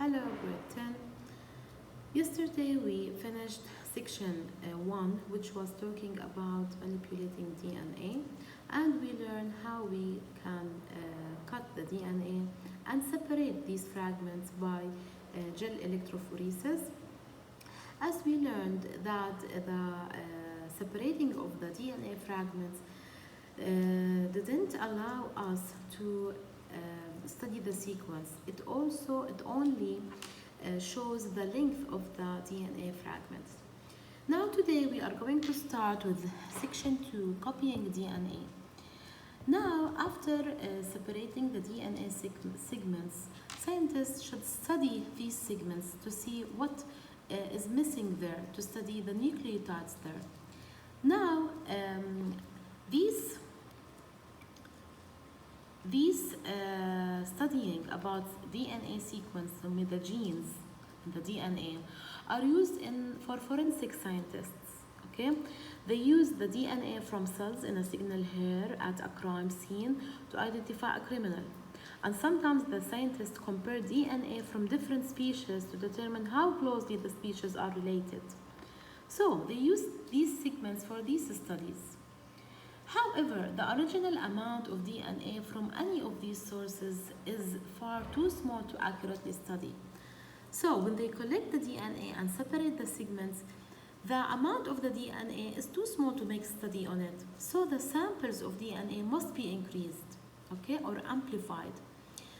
Hello, grade 10. Yesterday we finished section 1, which was talking about manipulating DNA, and we learned how we can cut the DNA and separate these fragments by gel electrophoresis. As we learned that the separating of the DNA fragments didn't allow us to study the sequence. It only shows the length of the DNA fragments. Now today we are going to start with section 2, copying DNA. Now after separating the DNA segments, scientists should study these segments to see what is missing there, to study the nucleotides there. Now these studying about DNA sequence with the genes in the DNA are used for forensic scientists. Okay, they use the DNA from cells in a signal here at a crime scene to identify a criminal. And sometimes the scientists compare DNA from different species to determine how closely the species are related. So they use these segments for these studies. However, the original amount of DNA from any of these sources is far too small to accurately study. So when they collect the DNA and separate the segments, the amount of the DNA is too small to make study on it. So the samples of DNA must be increased, okay, or amplified,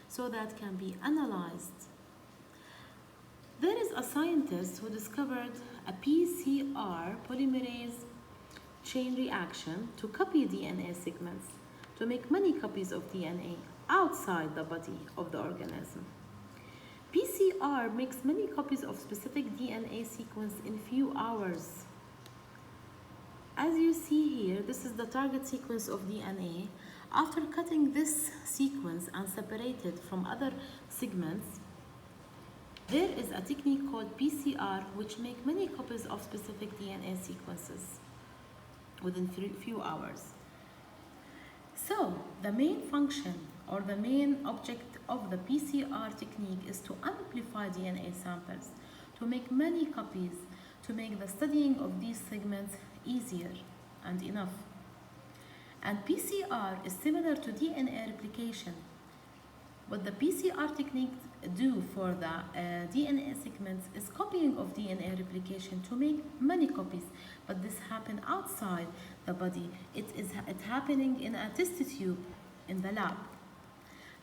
so that can be analyzed. There is a scientist who discovered a PCR polymerase chain reaction to copy DNA segments to make many copies of DNA outside the body of the organism. PCR makes many copies of specific DNA sequence in few hours. As you see here, this is the target sequence of DNA. After cutting this sequence and separate it from other segments, there is a technique called PCR which make many copies of specific DNA sequences within few hours. So the main function or the main object of the PCR technique is to amplify DNA samples, to make many copies, to make the studying of these segments easier and enough. And PCR is similar to DNA replication. What the PCR technique do for the DNA segments is copying of DNA replication to make many copies, but this happen outside the body. It's happening in a test tube in the lab.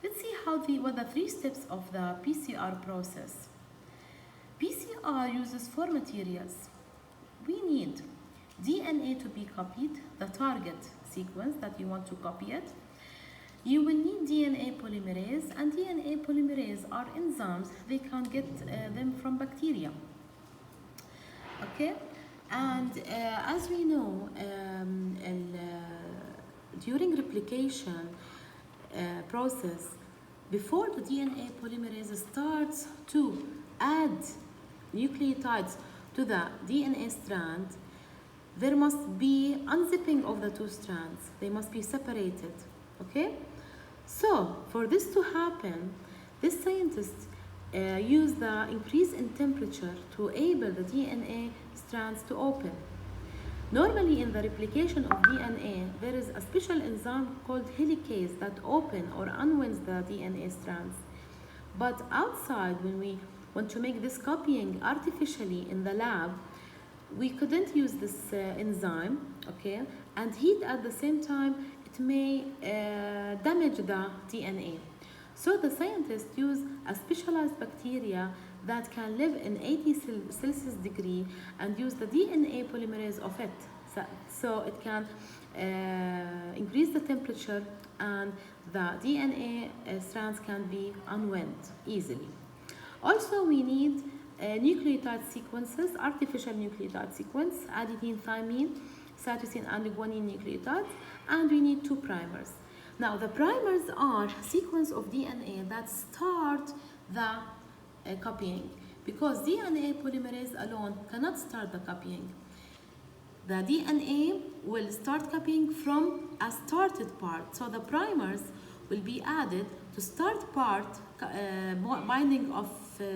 Let's see what the 3 steps of the PCR process. PCR uses 4 materials. We need DNA to be copied, the target sequence that you want to copy it. You will need DNA polymerase, and DNA polymerase are enzymes. They can get them from bacteria. Okay, and as we know, during replication process, before the DNA polymerase starts to add nucleotides to the DNA strand, there must be unzipping of the 2 strands. They must be separated. Okay, so for this to happen, this scientists use the increase in temperature to enable the DNA strands to open. Normally in the replication of DNA, there is a special enzyme called helicase that open or unwinds the DNA strands. But outside, when we want to make this copying artificially in the lab, we couldn't use this enzyme, okay, and heat at the same time, it may damage the DNA. So the scientists use a specialized bacteria that can live in 80 Celsius degree and use the DNA polymerase of it. So it can increase the temperature and the DNA strands can be unwound easily. Also, we need nucleotide sequences, artificial nucleotide sequence, adenine, thymine, cytosine, and guanine nucleotides, and we need 2 primers. Now, the primers are sequence of DNA that start the copying, because DNA polymerase alone cannot start the copying. The DNA will start copying from a started part, so the primers will be added to start part binding of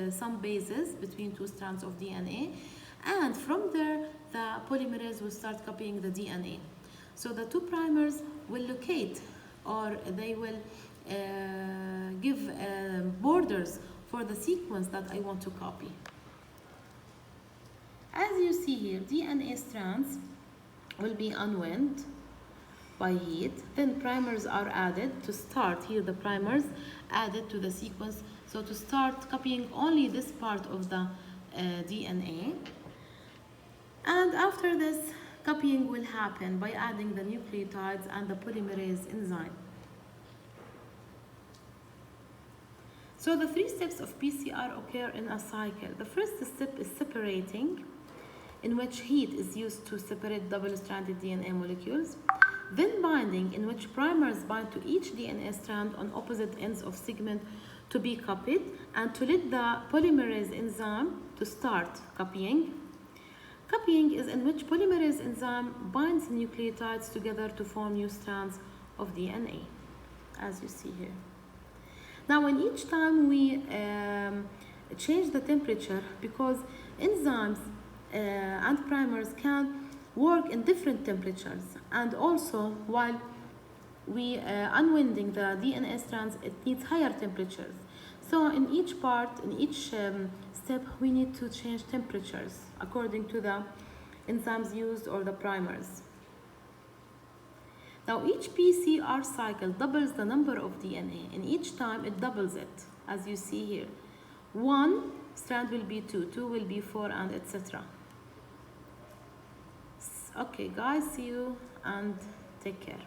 some bases between two strands of DNA, and from there the polymerase will start copying the DNA. So the two primers will locate, or they will give borders for the sequence that I want to copy. As you see here, DNA strands will be unwound by heat, then primers are added to start. Here the primers added to the sequence, so to start copying only this part of the DNA. And after this, copying will happen by adding the nucleotides and the polymerase enzyme. So the 3 steps of PCR occur in a cycle. The first step is separating, in which heat is used to separate double-stranded DNA molecules. Then binding, in which primers bind to each DNA strand on opposite ends of segment to be copied, and to let the polymerase enzyme to start copying. Copying is in which polymerase enzyme binds nucleotides together to form new strands of DNA, as you see here. Now, when each time we change the temperature, because enzymes and primers can work in different temperatures, and also while we unwinding the DNA strands, it needs higher temperatures. So in each part, in each step, we need to change temperatures according to the enzymes used or the primers. Now each PCR cycle doubles the number of DNA, and each time it doubles it, as you see here. 1 strand will be 2, 2 will be 4, and etc. Okay guys, see you and take care.